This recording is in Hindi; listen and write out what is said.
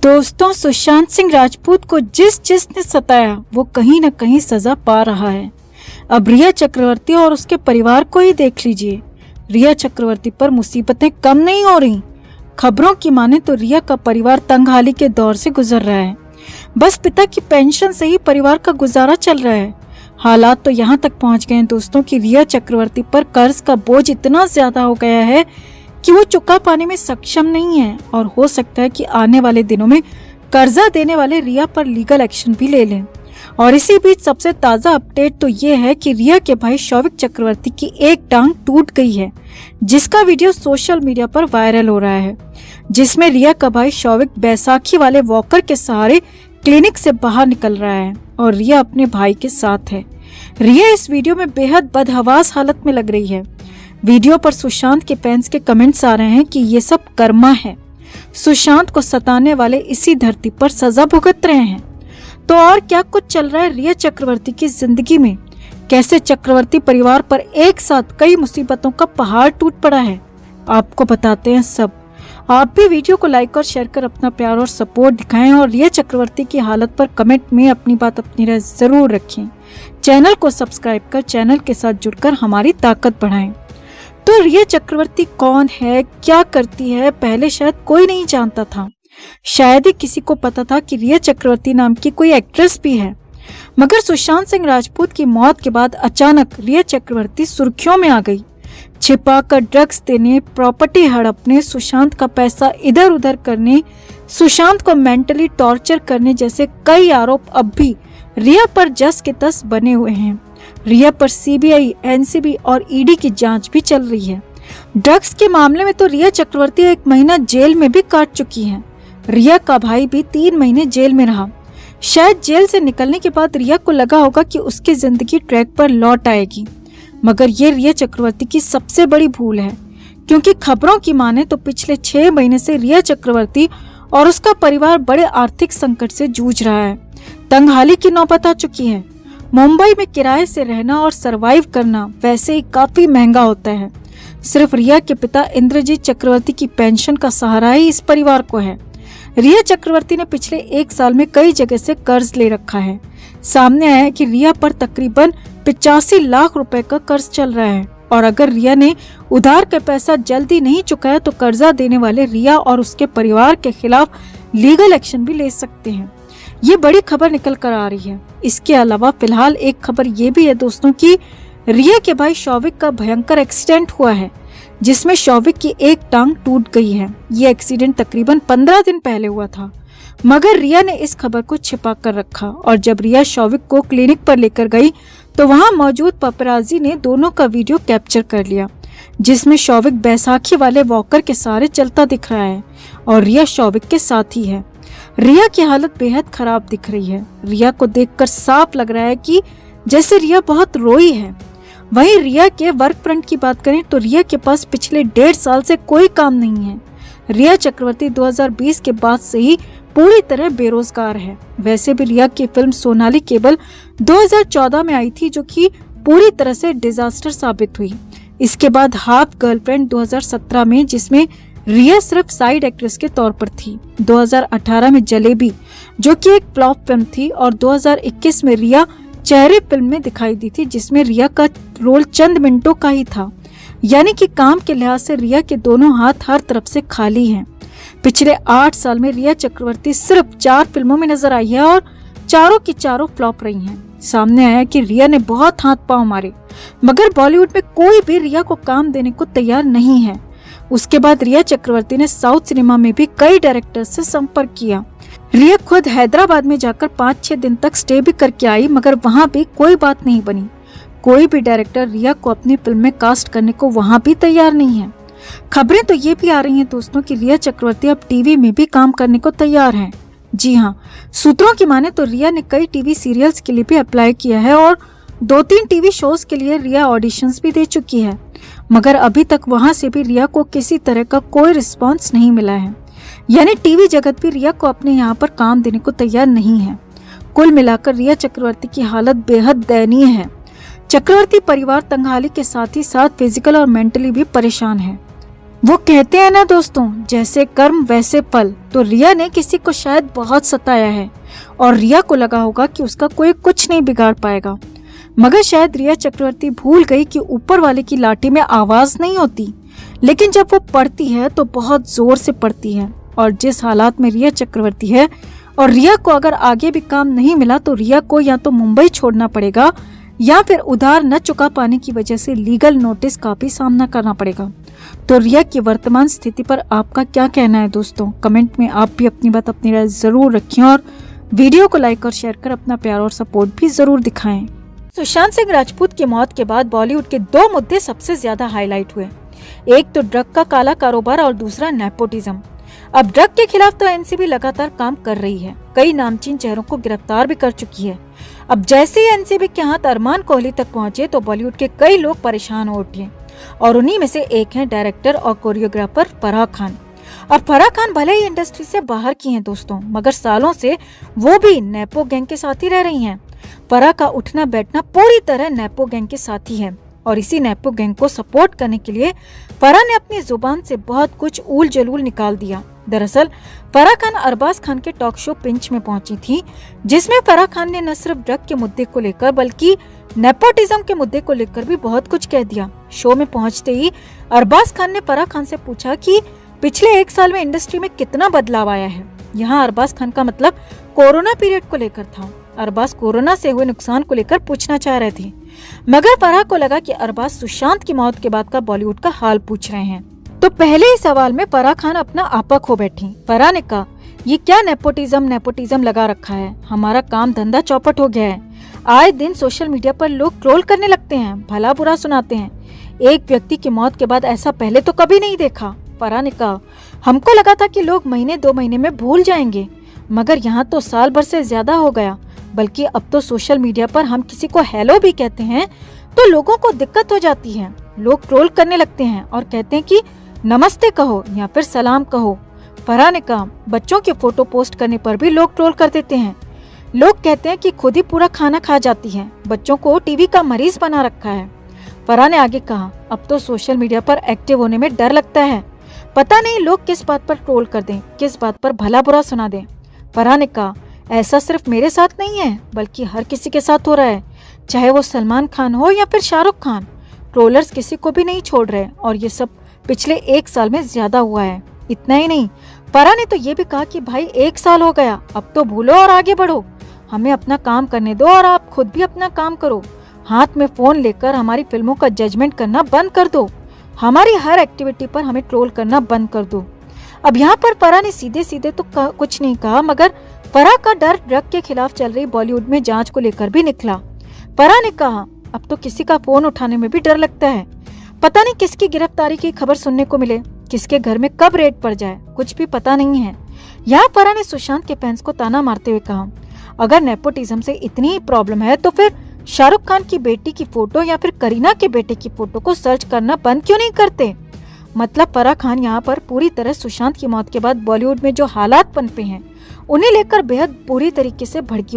दोस्तों, सुशांत सिंह राजपूत को जिसने सताया वो कहीं न कहीं सजा पा रहा है। अब रिया चक्रवर्ती और उसके परिवार को ही देख लीजिए। रिया चक्रवर्ती पर मुसीबतें कम नहीं हो रही। खबरों की माने तो रिया का परिवार तंगहाली के दौर से गुजर रहा है। बस पिता की पेंशन से ही परिवार का गुजारा चल रहा है। हालात तो यहाँ तक पहुँच गए हैं दोस्तों कि रिया चक्रवर्ती पर कर्ज का बोझ इतना ज्यादा हो गया है कि वो चुका पाने में सक्षम नहीं है और हो सकता है कि आने वाले दिनों में कर्जा देने वाले रिया पर लीगल एक्शन भी ले लें। और इसी बीच सबसे ताजा अपडेट तो ये है कि रिया के भाई शौविक चक्रवर्ती की एक टांग टूट गई है, जिसका वीडियो सोशल मीडिया पर वायरल हो रहा है, जिसमें रिया का भाई शौविक बैसाखी वाले वॉकर के सहारे क्लिनिक से बाहर निकल रहा है और रिया अपने भाई के साथ है। रिया इस वीडियो में बेहद बदहवास हालत में लग रही है। वीडियो पर सुशांत के फैंस के कमेंट्स आ रहे हैं कि ये सब कर्मा है, सुशांत को सताने वाले इसी धरती पर सजा भुगत रहे हैं। तो और क्या कुछ चल रहा है रिया चक्रवर्ती की जिंदगी में, कैसे चक्रवर्ती परिवार पर एक साथ कई मुसीबतों का पहाड़ टूट पड़ा है, आपको बताते हैं सब। आप भी वीडियो को लाइक और शेयर कर अपना प्यार और सपोर्ट दिखाएं और रिया चक्रवर्ती की हालत पर कमेंट में अपनी बात अपनी राय जरूर रखें। चैनल को सब्सक्राइब कर चैनल के साथ जुड़कर हमारी ताकत बढ़ाएं। तो रिया चक्रवर्ती कौन है, क्या करती है, पहले शायद कोई नहीं जानता था। शायद ही किसी को पता था कि रिया चक्रवर्ती नाम की कोई एक्ट्रेस भी है। मगर सुशांत सिंह राजपूत की मौत के बाद अचानक रिया चक्रवर्ती सुर्खियों में आ गई। छिपाकर ड्रग्स देने, प्रॉपर्टी हड़पने, सुशांत का पैसा इधर उधर करने, सुशांत को मेंटली टॉर्चर करने जैसे कई आरोप अब भी रिया पर जस के तस बने हुए हैं। रिया पर सीबीआई, एनसीबी और ईडी की जांच भी चल रही है। ड्रग्स के मामले में तो रिया चक्रवर्ती 1 महीना जेल में भी काट चुकी है। रिया का भाई भी 3 महीने जेल में रहा। शायद जेल से निकलने के बाद रिया को लगा होगा कि उसकी जिंदगी ट्रैक पर लौट आएगी, मगर ये रिया चक्रवर्ती की सबसे बड़ी भूल है, क्योंकि खबरों की माने तो पिछले 6 महीने से रिया चक्रवर्ती और उसका परिवार बड़े आर्थिक संकट से जूझ रहा है। तंगहाली की नौबत आ चुकी है। मुंबई में किराए से रहना और सरवाइव करना वैसे ही काफी महंगा होता है। सिर्फ रिया के पिता इंद्रजीत चक्रवर्ती की पेंशन का सहारा ही इस परिवार को है। रिया चक्रवर्ती ने पिछले 1 साल में कई जगह से कर्ज ले रखा है। सामने आया है कि रिया पर तकरीबन 85 लाख रुपए का कर्ज चल रहा है और अगर रिया ने उधार का पैसा जल्दी नहीं चुकाया तो कर्जा देने वाले रिया और उसके परिवार के खिलाफ लीगल एक्शन भी ले सकते हैं। ये बड़ी खबर निकल कर आ रही है। इसके अलावा फिलहाल एक खबर ये भी है दोस्तों कि रिया के भाई शौविक का भयंकर एक्सीडेंट हुआ है, जिसमें शौविक की एक टांग टूट गई है। ये एक्सीडेंट तकरीबन 15 दिन पहले हुआ था, मगर रिया ने इस खबर को छिपा कर रखा और जब रिया शौविक को क्लिनिक पर लेकर गई तो वहां मौजूद पपराजी ने दोनों का वीडियो कैप्चर कर लिया, जिसमें शौविक बैसाखी वाले वॉकर के सहारे चलता दिख रहा है और रिया शौविक के साथ ही है। रिया की हालत बेहद खराब दिख रही है। रिया को देखकर साफ लग रहा है कि जैसे रिया बहुत रोई है। वहीं रिया के वर्क फ्रंट की बात करें तो रिया के पास पिछले 1.5 साल से कोई काम नहीं है। रिया चक्रवर्ती 2020 के बाद से ही पूरी तरह बेरोजगार है। वैसे भी रिया की फिल्म सोनाली केवल 2014 में आई थी, जो कि पूरी तरह से डिजास्टर साबित हुई। इसके बाद हाफ गर्लफ्रेंड 2017 में, जिसमें रिया सिर्फ साइड एक्ट्रेस के तौर पर थी। 2018 में जलेबी, जो कि एक फ्लॉप फिल्म थी, और 2021 में रिया चेहरे फिल्म में दिखाई दी थी, जिसमें रिया का रोल चंद मिनटों का ही था। यानी कि काम के लिहाज से रिया के दोनों हाथ हर तरफ से खाली हैं। पिछले 8 साल में रिया चक्रवर्ती सिर्फ 4 फिल्मों में नजर आई है और चारों की चारों फ्लॉप रही हैं। सामने आया कि रिया ने बहुत हाथ पांव मारे, मगर बॉलीवुड में कोई भी रिया को काम देने को तैयार नहीं है। उसके बाद रिया चक्रवर्ती ने साउथ सिनेमा में भी कई डायरेक्टर्स से संपर्क किया। रिया खुद हैदराबाद में जाकर 5-6 दिन तक स्टे भी करके आई, मगर वहां भी कोई बात नहीं बनी। कोई भी डायरेक्टर रिया को अपनी फिल्म में कास्ट करने को वहां भी तैयार नहीं है। खबरें तो ये भी आ रही हैं दोस्तों कि रिया चक्रवर्ती अब टीवी में भी काम करने को तैयार है। जी हाँ, सूत्रों की माने तो रिया ने कई टीवी सीरियल्स के लिए भी अप्लाई किया है और 2-3 टीवी शोज के लिए रिया ऑडिशंस भी दे चुकी है, मगर अभी तक वहां से भी रिया को किसी तरह का कोई रिस्पांस नहीं मिला है। यानी टीवी जगत भी रिया को अपने यहाँ पर काम देने को तैयार नहीं है। कुल मिलाकर रिया चक्रवर्ती की हालत बेहद दयनीय है। चक्रवर्ती परिवार तंगहाली के साथ ही साथ फिजिकल और मेंटली भी परेशान है। वो कहते हैं ना दोस्तों, जैसे कर्म वैसे फल। तो रिया ने किसी को शायद बहुत सताया है और रिया को लगा होगा कि उसका कोई कुछ नहीं बिगाड़ पाएगा, मगर शायद रिया चक्रवर्ती भूल गई कि ऊपर वाले की लाठी में आवाज नहीं होती, लेकिन जब वो पड़ती है तो बहुत जोर से पड़ती है। और जिस हालात में रिया चक्रवर्ती है और रिया को अगर आगे भी काम नहीं मिला तो रिया को या तो मुंबई छोड़ना पड़ेगा या फिर उधार न चुका पाने की वजह से लीगल नोटिस का भी सामना करना पड़ेगा। तो रिया की वर्तमान स्थिति पर आपका क्या कहना है दोस्तों? कमेंट में आप भी अपनी बात, अपनी राय जरूर रखें और वीडियो को लाइक और शेयर कर अपना प्यार और सपोर्ट भी जरूर दिखाएं। सुशांत सिंह राजपूत की मौत के बाद बॉलीवुड के दो मुद्दे सबसे ज्यादा हाईलाइट हुए। एक तो ड्रग का काला कारोबार और दूसरा नेपोटिज्म। अब ड्रग के खिलाफ तो एनसीबी लगातार काम कर रही है, कई नामचीन चेहरों को गिरफ्तार भी कर चुकी है। अब जैसे ही एनसीबी के हाथ अरमान कोहली तक पहुंचे तो बॉलीवुड के कई लोग परेशान हो उठे और उन्हीं में से एक है डायरेक्टर और कोरियोग्राफर फराह खान। और फराह खान भले ही इंडस्ट्री से बाहर की हैं दोस्तों, मगर सालों से वो भी नेपो गैंग के साथ ही रह रही हैं। फराह का उठना बैठना पूरी तरह नेपो गैंग के साथ ही है और इसी नेपो गैंग को सपोर्ट करने के लिए फराह ने अपनी जुबान से बहुत कुछ ऊल जलूल निकाल दिया। दरअसल फराह खान अरबाज खान के टॉक शो पिंच में पहुंची थी, जिसमें फराह खान ने न सिर्फ ड्रग के मुद्दे को लेकर बल्कि नेपोटिज्म के मुद्दे को लेकर भी बहुत कुछ कह दिया। शो में पहुंचते ही अरबाज खान ने फराह खान से पूछा कि पिछले 1 साल में इंडस्ट्री में कितना बदलाव आया है। यहाँ अरबाज खान का मतलब कोरोना पीरियड को लेकर था। अरबाज कोरोना से हुए नुकसान को लेकर पूछना चाह रहे थे, मगर फराह को लगा कि अरबाज सुशांत की मौत के बाद का बॉलीवुड का हाल पूछ रहे हैं। तो पहले ही सवाल में फराह खान अपना आपा खो बैठी। फराह ने कहा, ये क्या नेपोटिज्म लगा रखा है, हमारा काम धंधा चौपट हो गया है। आए दिन सोशल मीडिया पर लोग ट्रोल करने लगते हैं, भला बुरा सुनाते हैं। एक व्यक्ति की मौत के बाद ऐसा पहले तो कभी नहीं देखा। फराह ने कहा, हमको लगा था कि लोग महीने 2 महीने में भूल जाएंगे, मगर यहाँ तो साल भर से ज्यादा हो गया। बल्कि अब तो सोशल मीडिया पर हम किसी को हेलो भी कहते हैं तो लोगों को दिक्कत हो जाती है। लोग ट्रोल करने लगते हैं और कहते हैं कि नमस्ते कहो या फिर सलाम कहो। फराह ने कहा, बच्चों के फोटो पोस्ट करने पर भी लोग ट्रोल कर देते हैं। लोग कहते हैं कि खुद ही पूरा खाना खा जाती है, बच्चों को टीवी का मरीज बना रखा है। फराह ने आगे कहा, अब तो सोशल मीडिया पर एक्टिव होने में डर लगता है, पता नहीं लोग किस बात पर ट्रोल कर दें, किस बात पर भला बुरा सुना दें। फराह ने कहा, ऐसा सिर्फ मेरे साथ नहीं है बल्कि हर किसी के साथ हो रहा है, चाहे वो सलमान खान हो या फिर शाहरुख खान। ट्रोलर्स किसी को भी नहीं छोड़ रहे और ये सब पिछले 1 साल में ज्यादा हुआ है। इतना ही नहीं, फराह ने तो ये भी कहा कि भाई 1 साल हो गया, अब तो भूलो और आगे बढ़ो, हमें अपना काम करने दो और आप खुद भी अपना काम करो। हाथ में फोन लेकर हमारी फिल्मों का जजमेंट करना बंद कर दो, हमारी हर एक्टिविटी पर हमें ट्रोल करना बंद कर दो। अब यहाँ पर फराह ने सीधे सीधे तो कुछ नहीं कहा, मगर फराह का डर ड्रग के खिलाफ चल रही बॉलीवुड में जांच को लेकर भी निकला। फराह ने कहा, अब तो किसी का फोन उठाने में भी डर लगता है, पता नहीं किसकी गिरफ्तारी की खबर सुनने को मिले, किसके घर में कब रेड पड़ जाए, कुछ भी पता नहीं है। यहाँ फराह ने सुशांत के फैंस को ताना मारते हुए कहा, अगर नेपोटिज्म से इतनी ही प्रॉब्लम है तो फिर शाहरुख खान की बेटी की फोटो या फिर करीना के बेटे की फोटो को सर्च करना बंद क्यों नहीं करते। मतलब फराह खान यहाँ पर पूरी तरह सुशांत की मौत के बाद बॉलीवुड में जो हालात पनपे हैं उन्हें लेकर बेहद बुरी तरीके से भड़की